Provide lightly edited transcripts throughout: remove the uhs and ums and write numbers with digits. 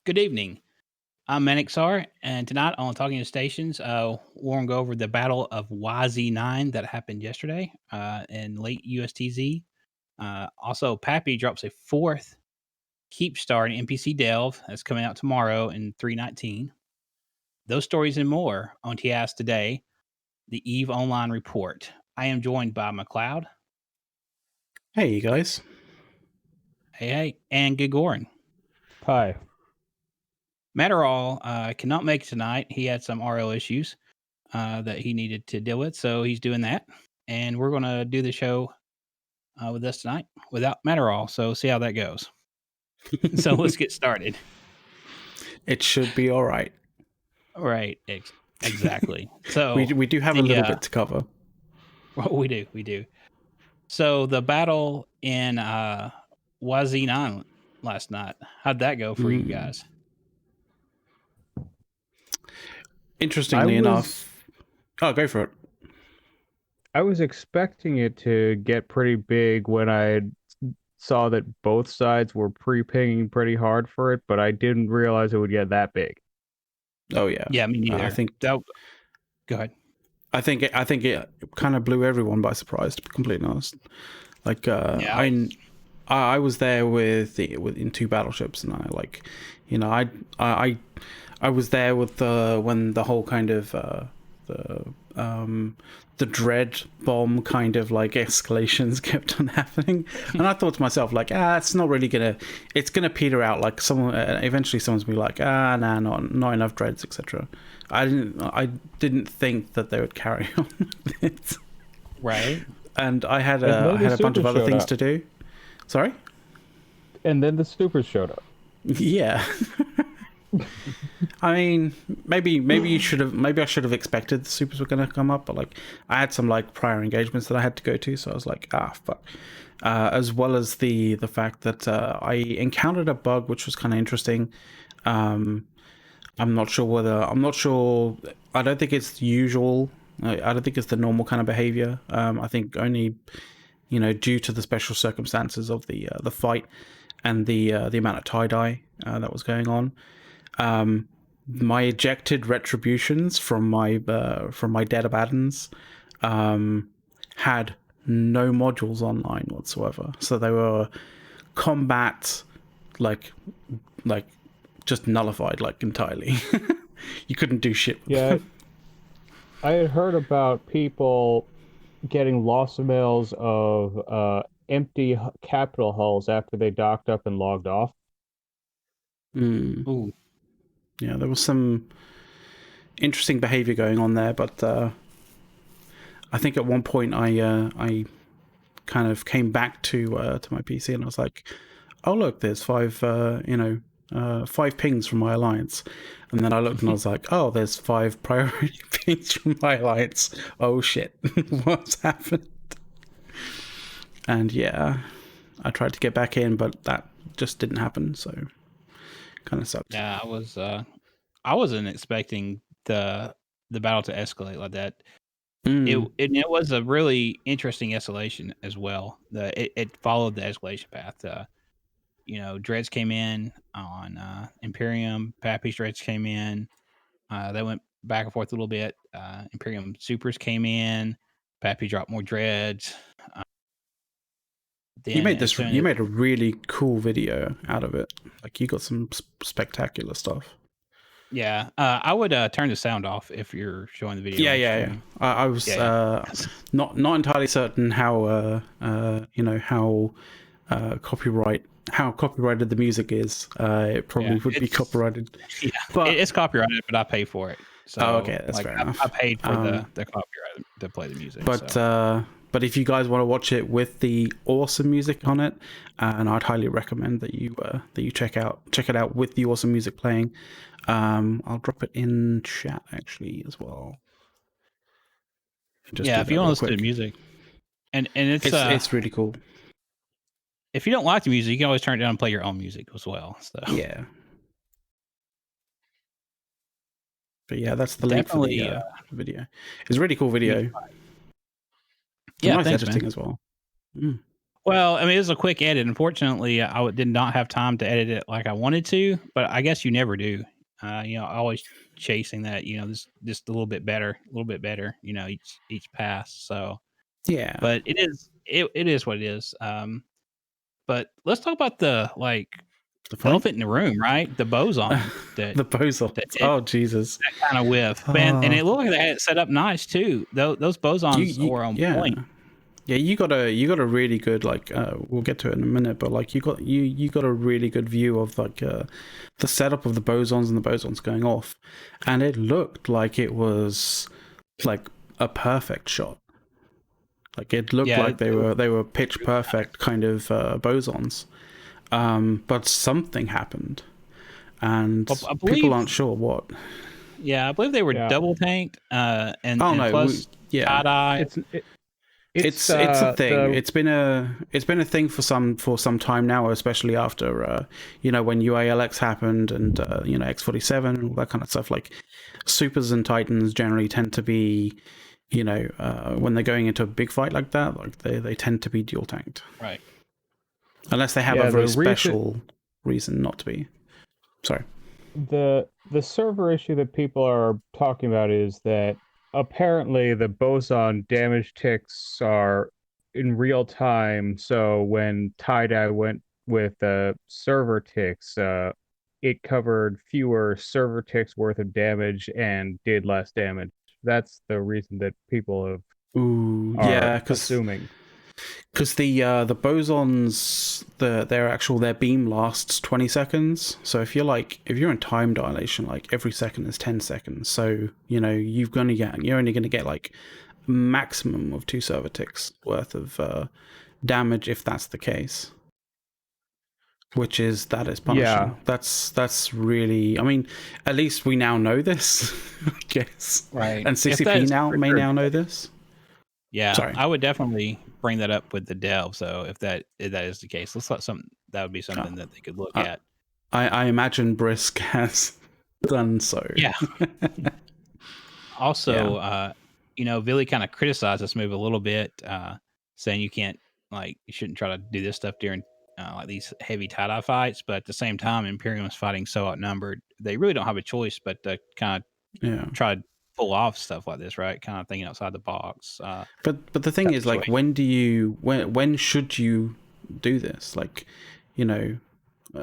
Good evening. I'm Manixar, and tonight on Talking to Stations, we're going to go over the Battle of YZ9 that happened yesterday in late USTZ. Also, Pappy drops a fourth keepstar in NPC Delve that's coming out tomorrow in 319. Those stories and more on TS today, the EVE Online Report. I am joined by McLeod. Hey, you guys. Hey, and Gigorin. Hi. Matterall cannot make it tonight. He had some RL issues that he needed to deal with, so he's doing that. And we're going to do the show with us tonight without Matterall, so see how that goes. So let's get started. It should be all right. Right, exactly. So we do have a little bit to cover. Well, we do. So the battle in YZ9 last night, how'd that go for you guys? Interestingly enough, go for it. I was expecting it to get pretty big when I saw that both sides were pre-pinging pretty hard for it, but I didn't realize it would get that big. Oh yeah, yeah, me neither. I think that. Go ahead. I think it kind of blew everyone by surprise, to be completely honest. Like, I was there in two battleships, and I was there with when the whole kind of the dread bomb kind of like escalations kept on happening, and I thought to myself like, it's not really it's gonna peter out. Like eventually someone's gonna be like, nah, not enough dreads, etc. I didn't think that they would carry on with it. Right. And I had a bunch of other things to do. Sorry? And then the supers showed up. Yeah. I mean, maybe I should have expected the supers were going to come up, but like I had some like prior engagements that I had to go to, so I was like, fuck. As well as the fact that I encountered a bug which was kind of interesting. I'm not sure. I don't think it's usual. I don't think it's the normal kind of behavior. I think only, due to the special circumstances of the fight and the amount of tie-dye that was going on. My ejected retributions from my dead Abaddons had no modules online whatsoever. So they were combat like just nullified like entirely. You couldn't do shit with them. I had heard about people getting lost emails of empty capital hulls after they docked up and logged off. Ooh. Yeah, there was some interesting behavior going on there, but I think at one point I kind of came back to my PC and I was like, oh look, there's five pings from my alliance, and then I looked and I was like, oh, there's 5 priority pings from my alliance. Oh shit, what's happened? And yeah, I tried to get back in, but that just didn't happen, so kind of sucked. Yeah, I wasn't expecting the battle to escalate like that. It was a really interesting escalation as well. It followed the escalation path. Dreads came in on Imperium. Pappy's Dreads came in. They went back and forth a little bit. Imperium Supers came in. Pappy dropped more Dreads. You made a really cool video out of it. Like, you got some spectacular stuff. Yeah, I would turn the sound off if you're showing the video. Yeah. I was not entirely certain how copyrighted the music is. It probably would be copyrighted. Yeah, but it's copyrighted, but I pay for it. So okay, that's fair enough. I paid for the copyright to play the music. But if you guys want to watch it with the awesome music on it, and I'd highly recommend that you check it out with the awesome music playing. I'll drop it in chat actually as well. If you want to listen to the music, and it's really cool. If you don't like the music, you can always turn it down and play your own music as well. So yeah. But yeah, that's the link for the video. It's a really cool video. Yeah, nice thanks, editing man. as well. Well, I mean, it was a quick edit. Unfortunately, did not have time to edit it like I wanted to, but I guess you never do. Always chasing that. Just a little bit better, a little bit better. Each pass. So, Yeah, but it is what it is. But let's talk about the the fight. elephant in the room, right? The boson The bosons. that Oh Jesus. that kind of whiff, man, and Oh, it looked like they had it set up nice too. Those bosons were on yeah. point. Yeah, you got a really good we'll get to it in a minute, but like you got a really good view of the setup of the bosons and the bosons going off, and it looked like it was like a perfect shot. Like it looked Yeah, like they were pitch perfect kind of bosons, but something happened, and Well, I people believe aren't sure what. Yeah, I believe they were Yeah. double tanked, and Oh and no, plus yeah. tie-dye. It's It's a thing. the It's been a thing for some time now, especially after when UALX happened and X47 and all that kind of stuff. Like supers and titans generally tend to be, when they're going into a big fight like that, like they tend to be dual tanked, Right. unless they have Yeah, a very the reason- special reason not to be. Sorry. the server issue that people are talking about is that apparently the boson damage ticks are in real time. So when tie-dye went with server ticks, it covered fewer server ticks worth of damage and did less damage. That's the reason that people Ooh, are yeah, assuming. because the bosons, their beam lasts 20 seconds. So if you're in time dilation, like every second is 10 seconds. So you're only gonna get like maximum of 2 server ticks worth of damage if that's the case. That is punishing. Yeah. That's really. I mean, at least we now know this, I guess. Right. And CCP may now know this. Yeah, Sorry. I would definitely bring that up with the dev. So if that is the case, let's let that would be something that they could look at. I imagine Brisk has done so. Yeah. Also, Billy kind of criticized this move a little bit, saying you shouldn't try to do this stuff during like these heavy tie-dye fights. But at the same time, Imperium is fighting so outnumbered, they really don't have a choice but to kind of try to pull off stuff like this, right? Kind of thinking outside the box. But the thing is, like, when should you do this? Like,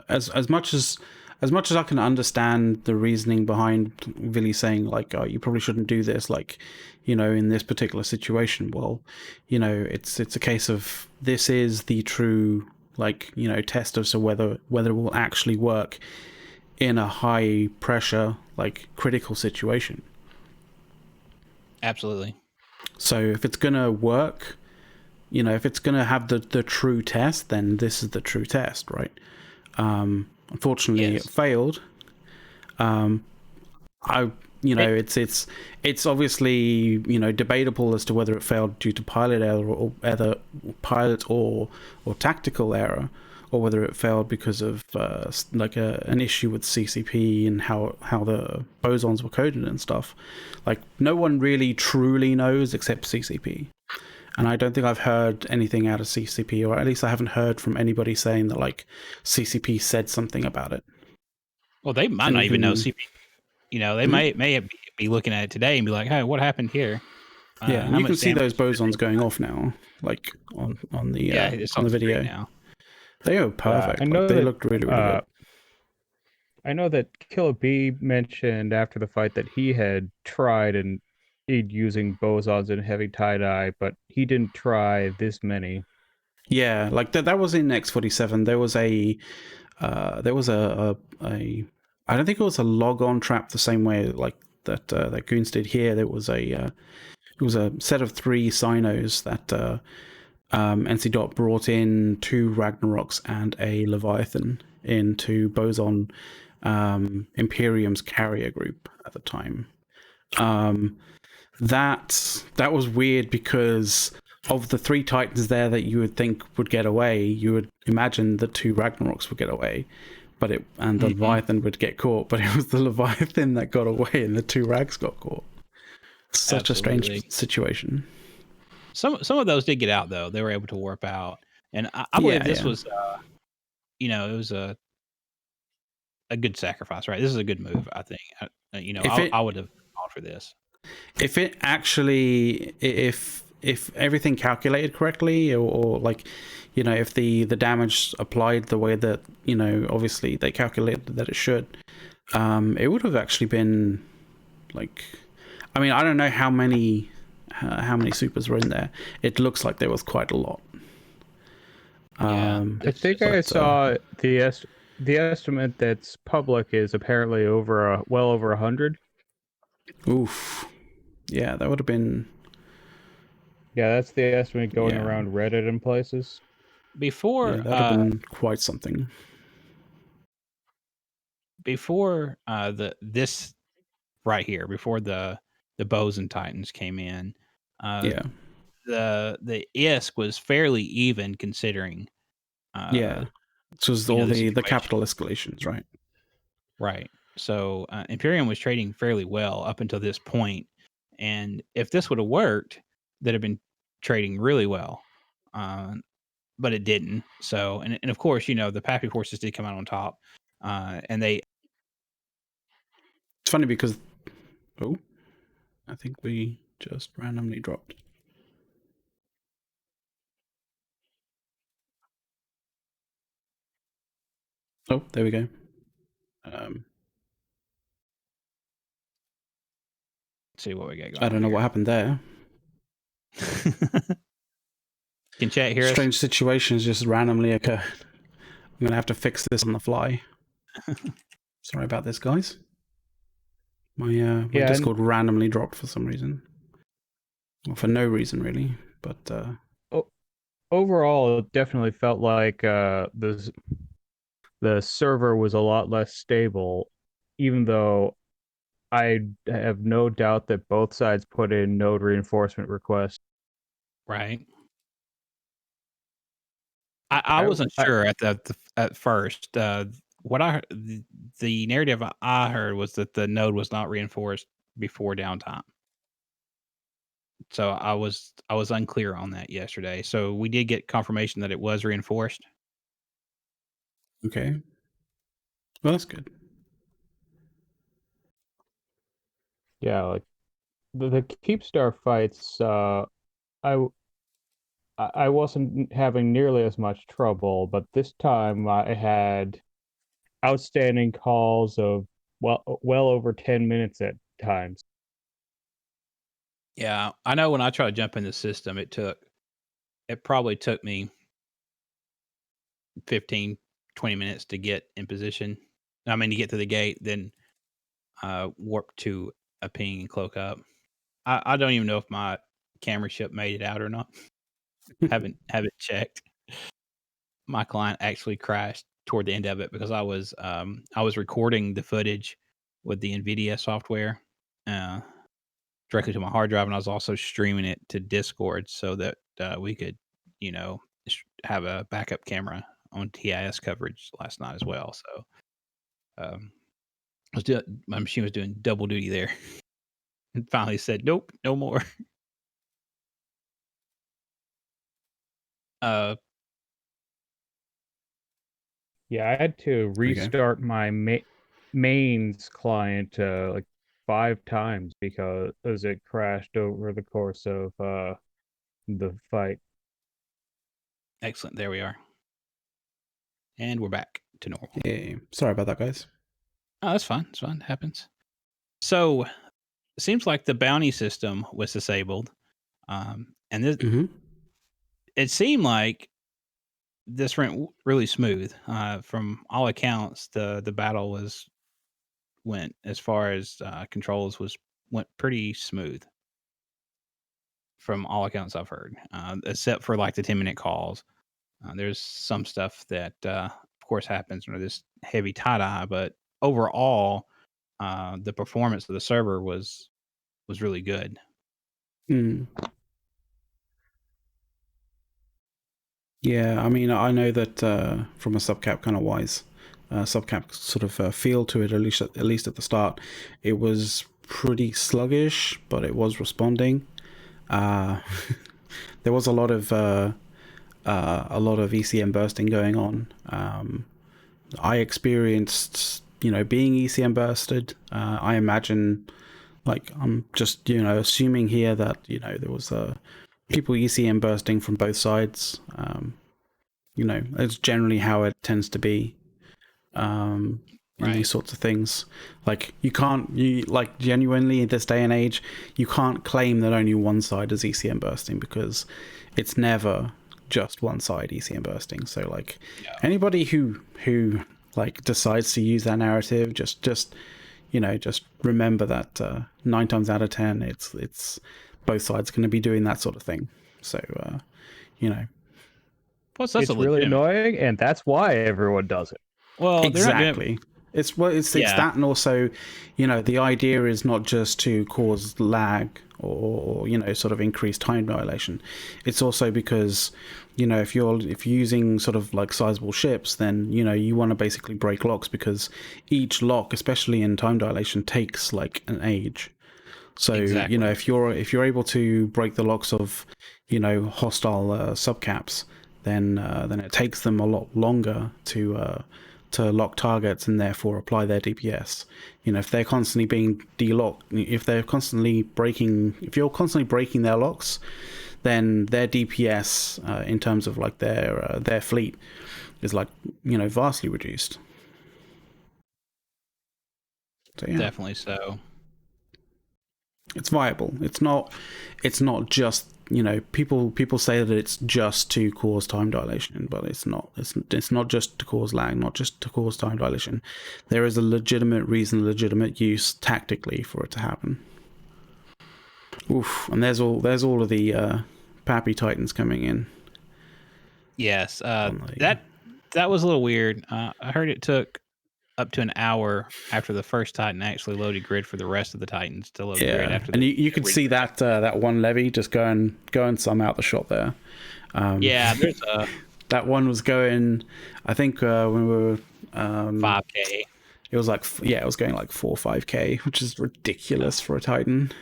as much as I can understand the reasoning behind Billy saying like, oh, you probably shouldn't do this, like, in this particular situation. Well, it's a case of this is the true test as to whether it will actually work in a high pressure critical situation. Absolutely. So if it's gonna work, if it's gonna have the true test, then this is the true test, right? Unfortunately, Yes. it failed. It's obviously debatable as to whether it failed due to pilot error or either pilot or tactical error, or whether it failed because of an issue with CCP and how the bosons were coded and stuff. Like, no one really truly knows except CCP. And I don't think I've heard anything out of CCP, or at least I haven't heard from anybody saying that CCP said something about it. Well, they might not even know CCP. They may be looking at it today and be like, "Hey, what happened here?" Yeah, you can see those bosons going off now, like on the video now. They are perfect. I know they looked really, really good. I know that Killer B mentioned after the fight that he had tried and using bosons and heavy tie-dye, but he didn't try this many. Yeah, like that was in X47. There was a I don't think it was a log-on trap the same way that Goons did here. There was it was a set of 3 Sinos that NC Dot brought in 2 Ragnaroks and a Leviathan into Boson Imperium's carrier group at the time. That was weird because of the 3 Titans there that you would think would get away, you would imagine the 2 Ragnaroks would get away, the Leviathan would get caught, but it was the Leviathan that got away and the 2 Rags got caught. Such a strange situation. Some of those did get out though. They were able to warp out, And I believe Yeah, this yeah. was, it was a good sacrifice, right? This is a good move, I think. If I it would have gone for this. if it actually if everything calculated correctly, or like, if the damage applied the way that, obviously they calculated that it should, it would have actually been like, I mean, I don't know how many supers were in there. It looks like there was quite a lot. Yeah, I think I saw the estimate that's public is apparently well over 100. Oof. Yeah, that would have been. Yeah, that's the estimate going Yeah, around Reddit and places. before yeah, that would have been quite something. this right here, before the Boson Titans came in, Yeah, the ISK was fairly even considering yeah. This was all the the situation. capital escalations, right? Right. So Imperium was trading fairly well up until this point, and if this would have worked, they'd have been trading really well. Uh, but it didn't. So, and of course, the Pappy forces did come out on top, and they. It's funny because, oh, I think we just randomly dropped. Oh, there we go. See what we got going I don't know what happened there. Can chat hear us? Strange situations just randomly occur. I'm gonna have to fix this on the fly. Sorry about this, guys. My Yeah, Discord randomly dropped for some reason. Well, for no reason really, but overall, it definitely felt like the server was a lot less stable, even though I have no doubt that both sides put in node reinforcement requests. Right. I wasn't sure at first. What the narrative I heard was that the node was not reinforced before downtime. So I was unclear on that yesterday. So we did get confirmation that it was reinforced. okay. Well, that's good. Yeah, like the keepstar fights, I wasn't having nearly as much trouble, but this time I had outstanding calls of well over 10 minutes at times. Yeah, I know when I tried to jump in the system, it probably took me 15, 20 minutes to get in position. I mean, to get to the gate, then warp to a ping and cloak up. I don't even know if my camera ship made it out or not. haven't checked. My client actually crashed toward the end of it because I was recording the footage with the NVIDIA software uh, directly to my hard drive, and I was also streaming it to Discord so that we could, have a backup camera on TIS coverage last night as well. So um, my machine was doing double duty there, and finally said, "Nope, no more." Uh, Yeah, I had to Okay. restart my mains client like 5 times because it crashed over the course of the fight. Excellent. There we are, and we're back to normal. Yeah. Sorry about that, guys. Oh, that's fine. It's fine. It happens. So it seems like the bounty system was disabled, and it seemed like this went really smooth. From all accounts, the battle went as far as controls went pretty smooth. From all accounts I've heard, except for like the 10-minute calls. There's some stuff that, of course, happens under this heavy tie dye, but overall, the performance of the server was really good. Mm. Yeah, I mean, I know that from a subcap kind of wise, subcap sort of feel to it, at least at the start, it was pretty sluggish, but it was responding. There was a lot of a lot of ECM bursting going on. I experienced, being ECM bursted. I imagine, like, I'm just, assuming here that, there was people ECM bursting from both sides. It's generally how it tends to be in these sorts of things. Like, like, genuinely in this day and age, you can't claim that only one side is ECM bursting, because it's never just one side ECM bursting. So, like, anybody who like decides to use that narrative, just remember that 9 times out of 10, it's both sides going to be doing that sort of thing. So, Plus, that's it's really annoying, and that's why everyone does it. Well, exactly. It's that, and also, the idea is not just to cause lag or sort of increase time dilation. It's also because, if you're using sort of like sizable ships, then you want to basically break locks, because each lock, especially in time dilation, takes like an age. So exactly. if you're able to break the locks of hostile subcaps, then it takes them a lot longer to lock targets and therefore apply their DPS. If they're constantly being delocked, if you're constantly breaking their locks, then their DPS in terms of like their fleet is like vastly reduced. So, yeah. Definitely so. It's viable. It's not just, people say that it's just to cause time dilation, but it's not. It's not just to cause lag, not just to cause time dilation. There is a legitimate reason, legitimate use tactically for it to happen. Oof, and there's all of the Pappy Titans coming in. Yes, that was a little weird. I heard it took up to an hour after the first Titan actually loaded grid for the rest of the Titans to load grid after. And you could see that one levy just going some out the shot there. Yeah, there's a that one was going. I think when we were 5K. It was like it was going like 4 or 5K, which is ridiculous for a Titan.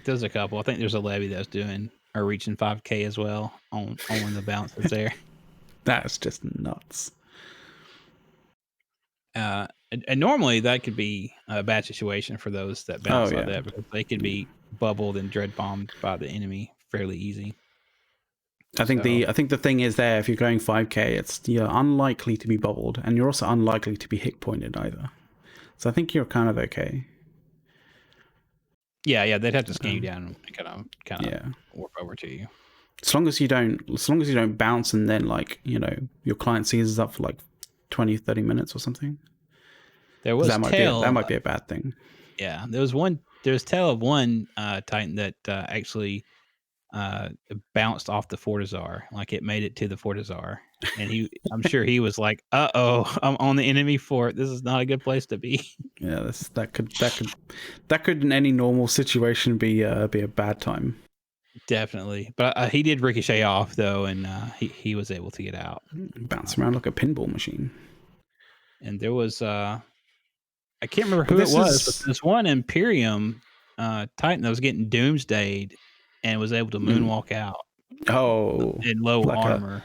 There's a couple. I think there's a levy that's doing or reaching 5K as well on when the bounce is there. That's just nuts. And normally that could be a bad situation for those that bounce like that, because they could be bubbled and dread bombed by the enemy fairly easy. I think the thing is there, if you're going 5K, you're unlikely to be bubbled, and you're also unlikely to be hit pointed either. So I think you're kind of okay. Yeah, they'd have to scan you down and kind of warp over to you. As long as you don't bounce and then your client seizes up for like 20-30 minutes or something. There was that might be a bad thing. Yeah, there's tale of one Titan that actually bounced off the Fortizar, like it made it to the Fortizar, and I'm sure he was like, "Uh-oh, I'm on the enemy fort. This is not a good place to be." Yeah, that could in any normal situation be a bad time. Definitely, but he did ricochet off though, and he was able to get out, bounce around like a pinball machine. And there was I can't remember who it was, but this one Imperium Titan that was getting doomsdayed and was able to moonwalk out. Oh, in low armor,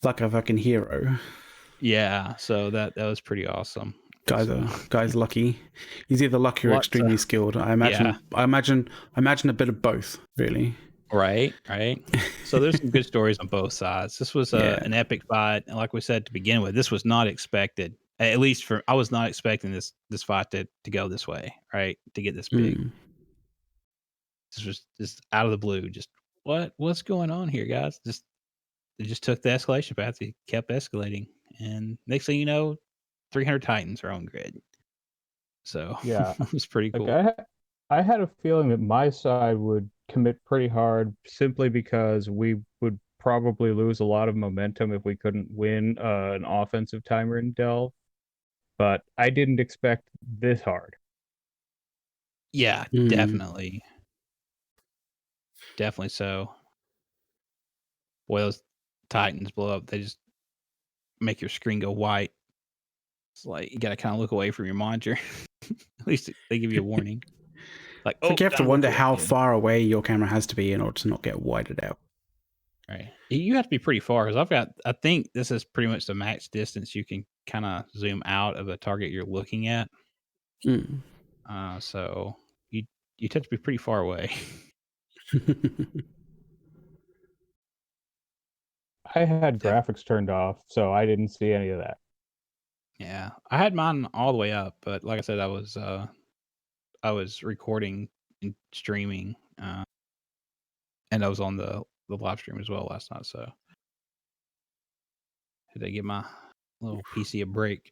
like a fucking hero. Yeah, so that was pretty awesome. Guy's lucky. He's either lucky or extremely skilled. I imagine a bit of both, really. Right. So there's some good stories on both sides. This was an epic fight, and like we said to begin with, this was not expected. At least I was not expecting this fight to go this way, right? To get this big. This was just out of the blue. Just what's going on here, guys? They just took the escalation path. It kept escalating, and next thing you know, 300 Titans are on grid. So yeah, it was pretty cool. I had a feeling that my side would commit pretty hard, simply because we would probably lose a lot of momentum if we couldn't win an offensive timer in Delve. But I didn't expect this hard. Yeah, definitely so. Boy, those Titans blow up. They just make your screen go white. It's like you got to kind of look away from your monitor. At least they give you a warning. Like, you have to wonder how far away your camera has to be in order to not get whited out. Right. You have to be pretty far because I think this is pretty much the max distance you can kind of zoom out of a target you're looking at. Mm. So you you'd have to be pretty far away. I had Yep. graphics turned off, so I didn't see any of that. Yeah, I had mine all the way up, but like I said, I was recording and streaming, and I was on the live stream as well last night. So had to give my little PC a break.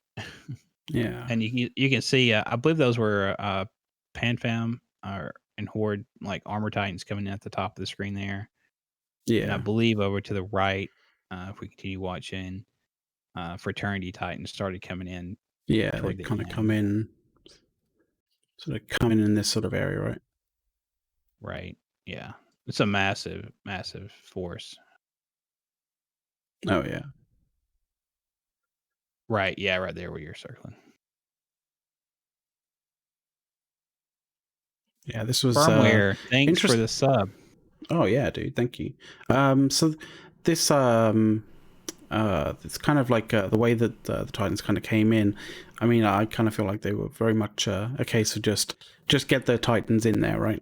Yeah. And you can see, I believe those were PanFam or and Horde like armor titans coming in at the top of the screen there, and I Yeah. believe over to the right, if we continue watching, Fraternity Titans started coming in Yeah. They toward the kind of come end. in, sort of come in this sort of area, right? Right. Yeah. It's a massive, massive force. Oh yeah. Right. Yeah. Right there where you're circling. Yeah. This was Firmware. Thanks for interesting. the sub. Oh yeah, dude. Thank you. So this it's kind of like the way that the Titans kind of came in. I mean, I kind of feel like they were very much a case of just get the Titans in there, right?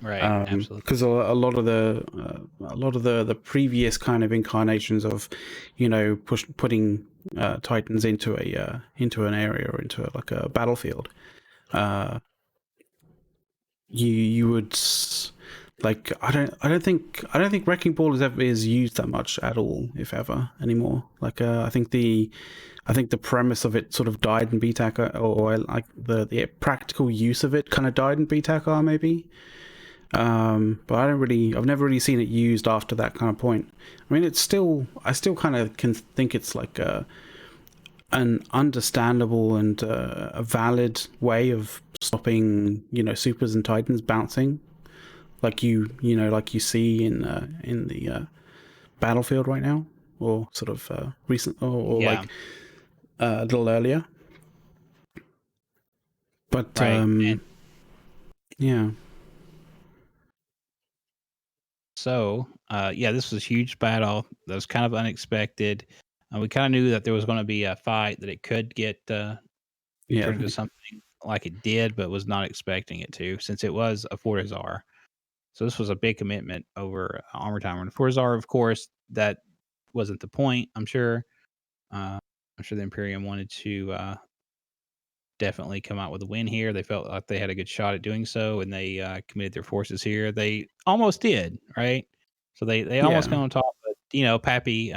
Right. Absolutely. Because a lot of the previous kind of incarnations of, putting Titans into into an area or into like a battlefield, you would like I don't think Wrecking Ball is used that much at all, if ever, anymore. Like I think the premise of it sort of died in BTAC, or like the practical use of it kind of died in BTAC, maybe. But I've never really seen it used after that kind of point. I mean, I still kind of can think it's like an understandable and a valid way of stopping, supers and titans bouncing, like like you see in the battlefield right now, or sort of recent, or Yeah. like a little earlier. But Right. And yeah, so, yeah, this was a huge battle that was kind of unexpected. We kind of knew that there was going to be a fight that it could get yeah, turned into something like it did, but was not expecting it to, since it was a Fortizar. So this was a big commitment over armor timer. And Fortizar, of course, that wasn't the point. I'm sure the Imperium wanted to definitely come out with a win here. They felt like they had a good shot at doing so, and they committed their forces here. They almost did, right? So they almost yeah. got on top, but Pappy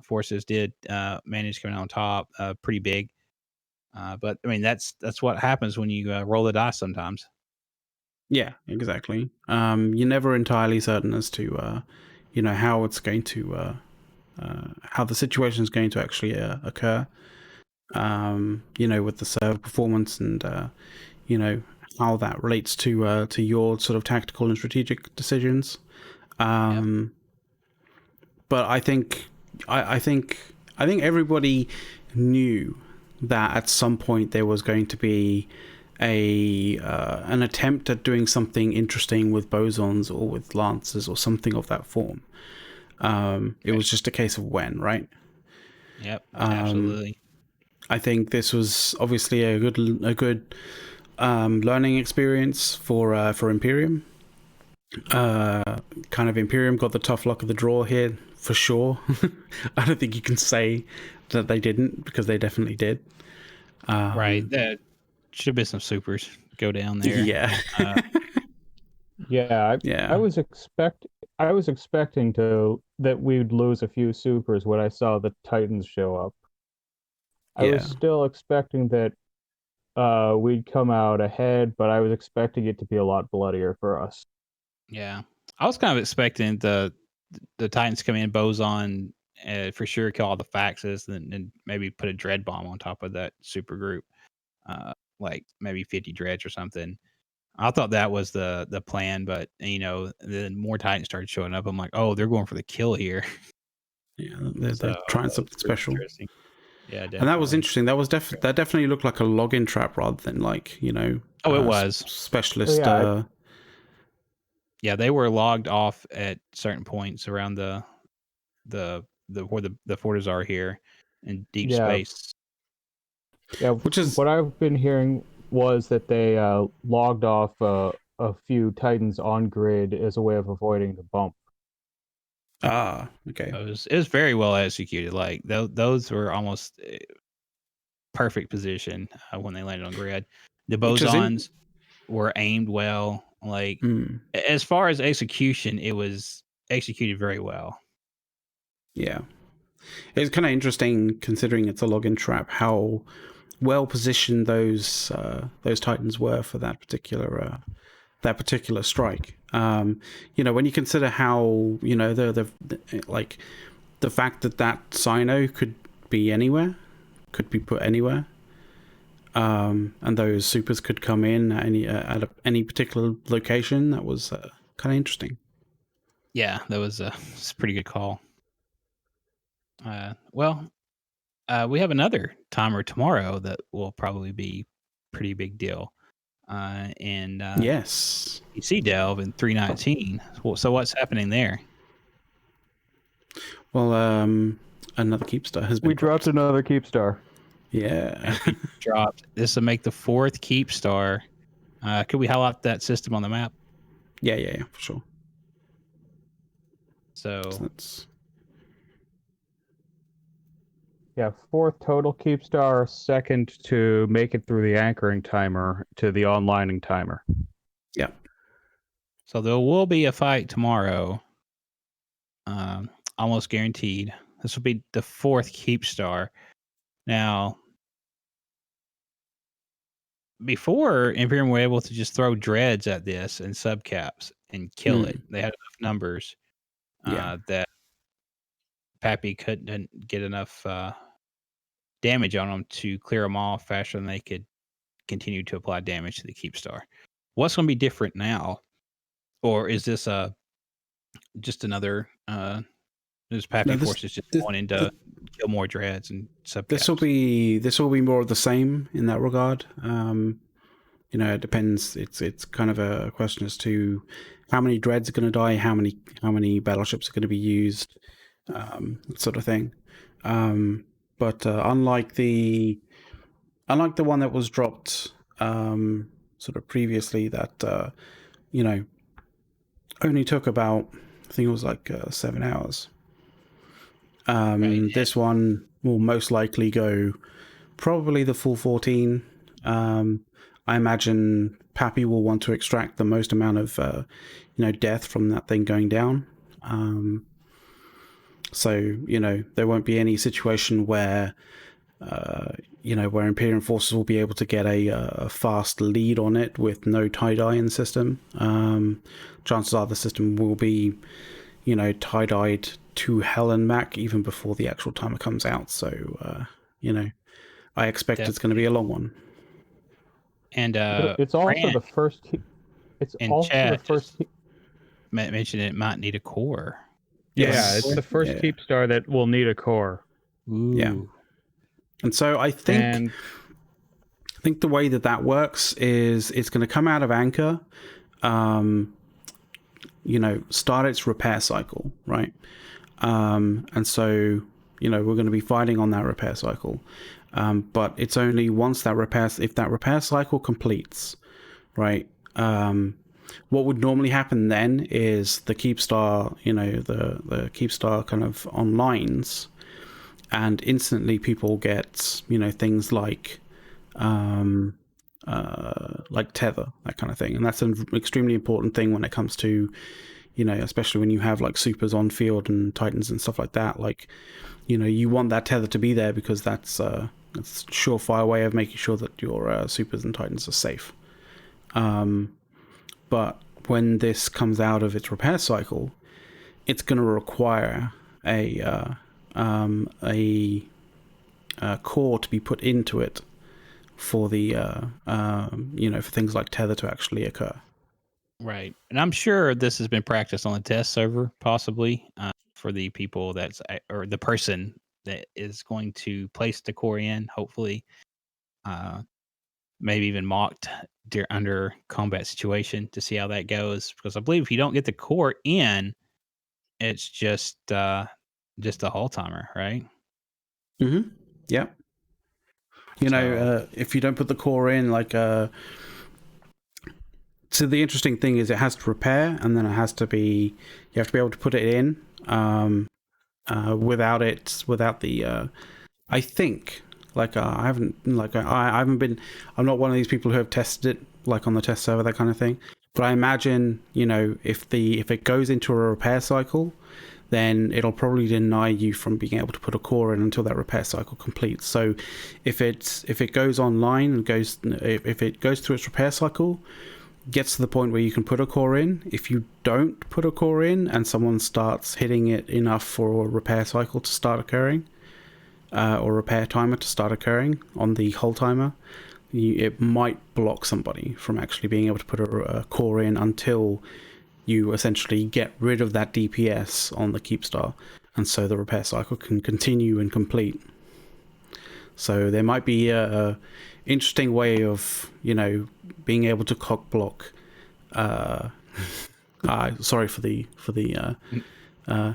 forces did manage coming out on top, pretty big. But I mean, that's what happens when you roll the dice sometimes. Yeah, exactly. You're never entirely certain as to, how it's going to, how the situation is going to actually occur. With the server performance and, how that relates to your sort of tactical and strategic decisions. Yep. But I think everybody knew that at some point there was going to be an attempt at doing something interesting with bosons or with lances or something of that form. It was just a case of when, right? Yep. Absolutely. I think this was obviously a good learning experience for Imperium. Kind of Imperium got the tough luck of the draw here for sure. I don't think you can say that they didn't, because they definitely did. Right. That should have been some supers go down there. Yeah. Yeah, Yeah. I was expecting that we'd lose a few supers when I saw the Titans show up. I was Yeah. still expecting that we'd come out ahead, but I was expecting it to be a lot bloodier for us. Yeah. I was kind of expecting the Titans come in, Boson, for sure, kill all the faxes, and maybe put a dread bomb on top of that super group, like maybe 50 dreads or something. I thought that was the plan, but then more Titans started showing up. I'm like, oh, they're going for the kill here. Yeah. So They're trying that was something pretty special. interesting. Yeah, And that was definitely. interesting. That definitely looked like a login trap rather than like, Oh, it was. specialist. Yeah, Yeah, they were logged off at certain points around the where the forters are here in deep Yeah, space. yeah. Which is What I've been hearing was that they logged off a few Titans on grid as a way of avoiding the bump. okay. It was very well executed. Like those were almost perfect position when they landed on grid. The Which is in bosons were aimed well. Like mm, as far as execution, it was executed very well. yeah. It's kind of interesting considering it's a login trap how well positioned those Titans were for that particular strike. When you consider how the like the fact that Sino could be anywhere, could be put anywhere, and those supers could come in at any particular location. That was kind of interesting. Yeah, that was it's a pretty good call. Well, we have another timer tomorrow that will probably be pretty big deal. And Yes. you see Delve in 319. Well, so what's happening there? Well, another keepstar has been We dropped dropped. another keepstar. Yeah. And dropped. This will make the 4th keepstar. Could we highlight that system on the map? yeah, for sure. So So that's Yeah, 4th total keepstar, 2nd to make it through the anchoring timer to the onlining timer. yeah. So there will be a fight tomorrow. Almost guaranteed. This will be the 4th keepstar. Now, before Imperium were able to just throw dreads at this and subcaps and kill it. They had enough numbers Yeah. that Pappy couldn't get enough damage on them to clear them off faster than they could continue to apply damage to the keepstar. What's going to be different now, or is this just another? Is No, Pappy Forces just this wanting to kill more dreads and this will subcaps? be more of the same in that regard. It depends. It's kind of a question as to how many dreads are going to die, how many battleships are going to be used, sort of thing. But unlike the one that was dropped sort of previously, that only took about, I think it was like 7 hours. Right. This one will most likely go probably the full 14. I imagine Pappy will want to extract the most amount of death from that thing going down. So there won't be any situation where where Imperium forces will be able to get a fast lead on it with no tie-dye in the system. Chances are the system will be tie-dyed to hell and back even before the actual timer comes out. So I expect it's going to be a long one. And It's also Grant the first. It's in also the chat just first. mentioned it might need a core. Yeah, Yes. it's the first Yeah. keepstar that will need a core. Ooh. Yeah. And so I think the way that works is it's going to come out of anchor, start its repair cycle, right? And so we're going to be fighting on that repair cycle, but it's only once if that repair cycle completes, right? What would normally happen then is the keepstar, the keepstar kind of onlines, and instantly people get things like tether, that kind of thing. And that's an extremely important thing when it comes to especially when you have like supers on field and titans and stuff like that. Like you want that tether to be there because that's a surefire way of making sure that your supers and titans are safe. But when this comes out of its repair cycle, it's going to require a core to be put into it for the for things like tether to actually occur. Right. And I'm sure this has been practiced on the test server, possibly for the people or the person that is going to place the core in, hopefully. Maybe even mocked under combat situation to see how that goes. Because I believe if you don't get the core in, it's just a hull timer, right? Mm-hmm. Yeah. If you don't put the core in, so the interesting thing is it has to repair, and then you have to be able to put it in. Without the, I think, I haven't, I haven't been, I'm not one of these people who have tested it on the test server, that kind of thing. But I imagine, if it goes into a repair cycle, then it'll probably deny you from being able to put a core in until that repair cycle completes. So if it goes online and if it goes through its repair cycle, gets to the point where you can put a core in. If you don't put a core in and someone starts hitting it enough for a repair cycle to start occurring, or repair timer to start occurring on the hull timer, it might block somebody from actually being able to put a core in until you essentially get rid of that DPS on the keepstar, and so the repair cycle can continue and complete. So there might be a interesting way of, being able to cock block. Sorry for the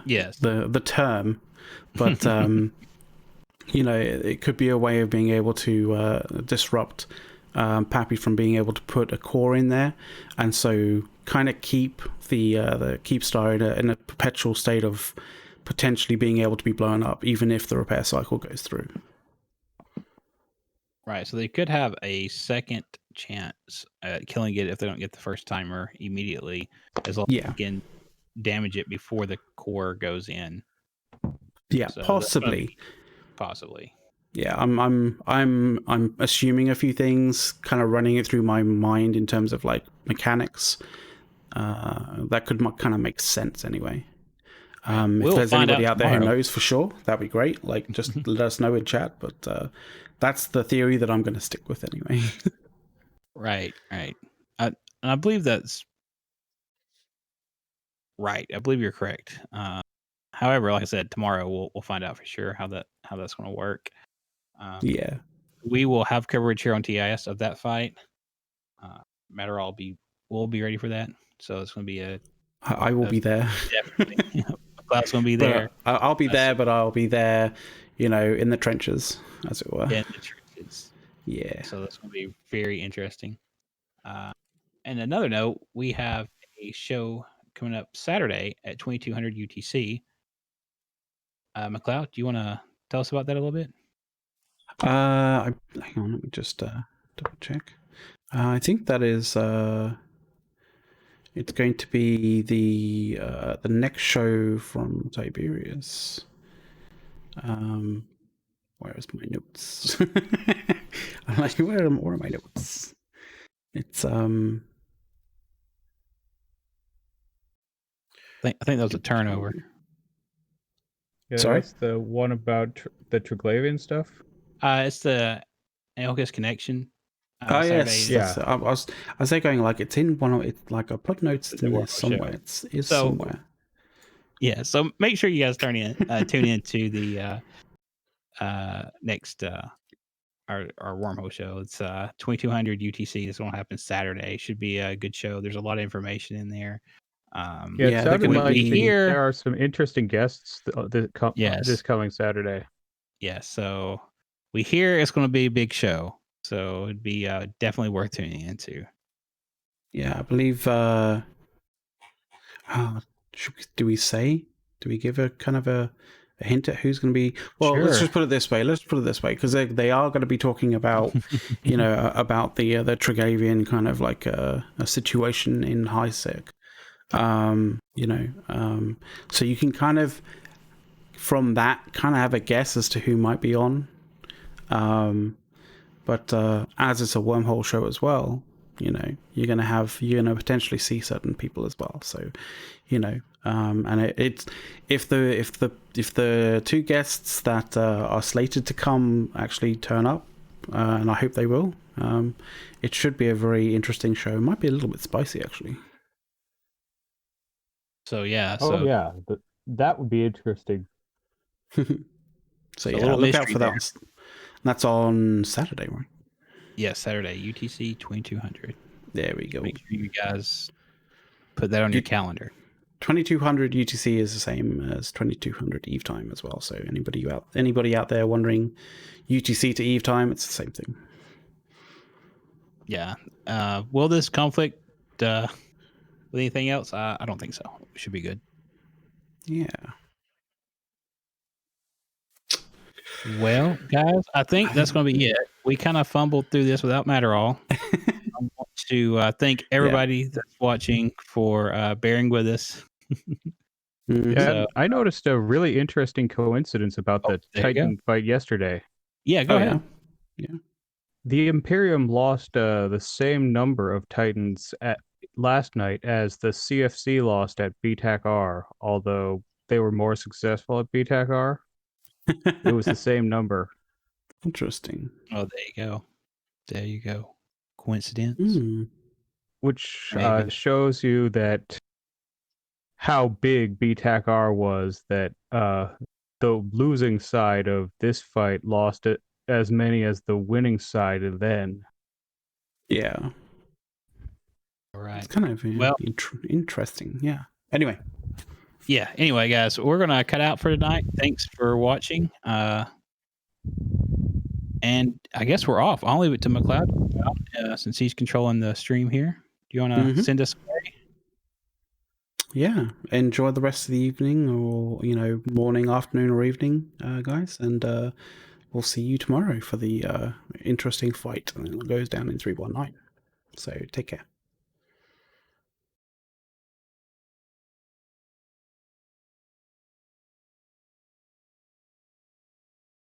yes, the term, but it could be a way of being able to disrupt Pappy from being able to put a core in there, and so kind of keep the keepstar in a perpetual state of potentially being able to be blown up, even if the repair cycle goes through. Right, so they could have a second chance at killing it if they don't get the first timer immediately, as long as they can damage it before the core goes in. Yeah, so possibly. Yeah, I'm assuming a few things, kind of running it through my mind in terms of mechanics. That could kind of make sense anyway. If there's anybody out there who knows for sure, that'd be great. Just let us know in chat. But that's the theory that I'm going to stick with anyway. Right. I believe that's right. I believe you're correct. However, like I said, tomorrow we'll find out for sure how that's going to work. Yeah, we will have coverage here on TIS of that fight. Matterall will be ready for that, so it's going to be I will be there. Definitely, Cloud's going to be there. I'll be there, but I'll be there, in the trenches, as it were. In the trenches. Yeah. So that's going to be very interesting. And another note, we have a show coming up Saturday at 2200 UTC. McLeod, do you want to tell us about that a little bit? Hang on, let me just double check. I think that is it's going to be the next show from Tiberius. Where's my notes? I'm like, where are my notes? It's I think that was a turnover. Yeah, sorry, that's the one about the Triglavian stuff. It's the Elkis connection. Oh yes, yeah. I was there going it's in one of it's I put notes in there somewhere. It's somewhere. Yeah, so make sure you guys tune in to the next our wormhole show. It's 2200 UTC. This won't happen Saturday. Should be a good show. There's a lot of information in there. It sounded like there are some interesting guests this coming Saturday. Yeah, so we hear it's going to be a big show, so it'd be definitely worth tuning into. Yeah, I believe. Do we give a kind of a hint at who's going to be? Well, sure. Let's just put it this way, because they are going to be talking about, about the Triglavian kind of a situation in HiSec. So you can kind of, from that, kind of have a guess as to who might be on. But as it's a wormhole show as well, you're gonna potentially see certain people as well. So, and it's if the two guests that are slated to come actually turn up, and I hope they will. It should be a very interesting show. It might be a little bit spicy actually. So yeah. That would be interesting. So yeah, look out for that. That's on Saturday, right? Yes, Saturday, UTC 2200. There we go. Make sure you guys put that on your calendar. 2200 UTC is the same as 2200 Eve time as well. So anybody out there wondering UTC to Eve time, it's the same thing. Yeah. Will this conflict with anything else? I don't think so. It should be good. Yeah. Well, guys, I think that's going to be it. We kind of fumbled through this without Matterall. I want to thank everybody that's watching for bearing with us. Yeah, So, I noticed a really interesting coincidence about the there you go. Titan fight yesterday. Yeah, go ahead. Yeah. The Imperium lost the same number of Titans at last night as the CFC lost at BTAC-R, although they were more successful at BTAC-R. It was the same number. Interesting. Oh, there you go. There you go. Coincidence? Which Maybe. shows you that how big BTAC-R was, that the losing side of this fight lost it as many as the winning side then. Yeah. All right. It's kind of interesting. Yeah. Anyway. Yeah. Anyway, guys, we're going to cut out for tonight. Thanks for watching. And I guess we're off. I'll leave it to McLeod since he's controlling the stream here. Do you want to send us away? Yeah. Enjoy the rest of the evening, or morning, afternoon, or evening, guys. And we'll see you tomorrow for the interesting fight that goes down in 319. So take care.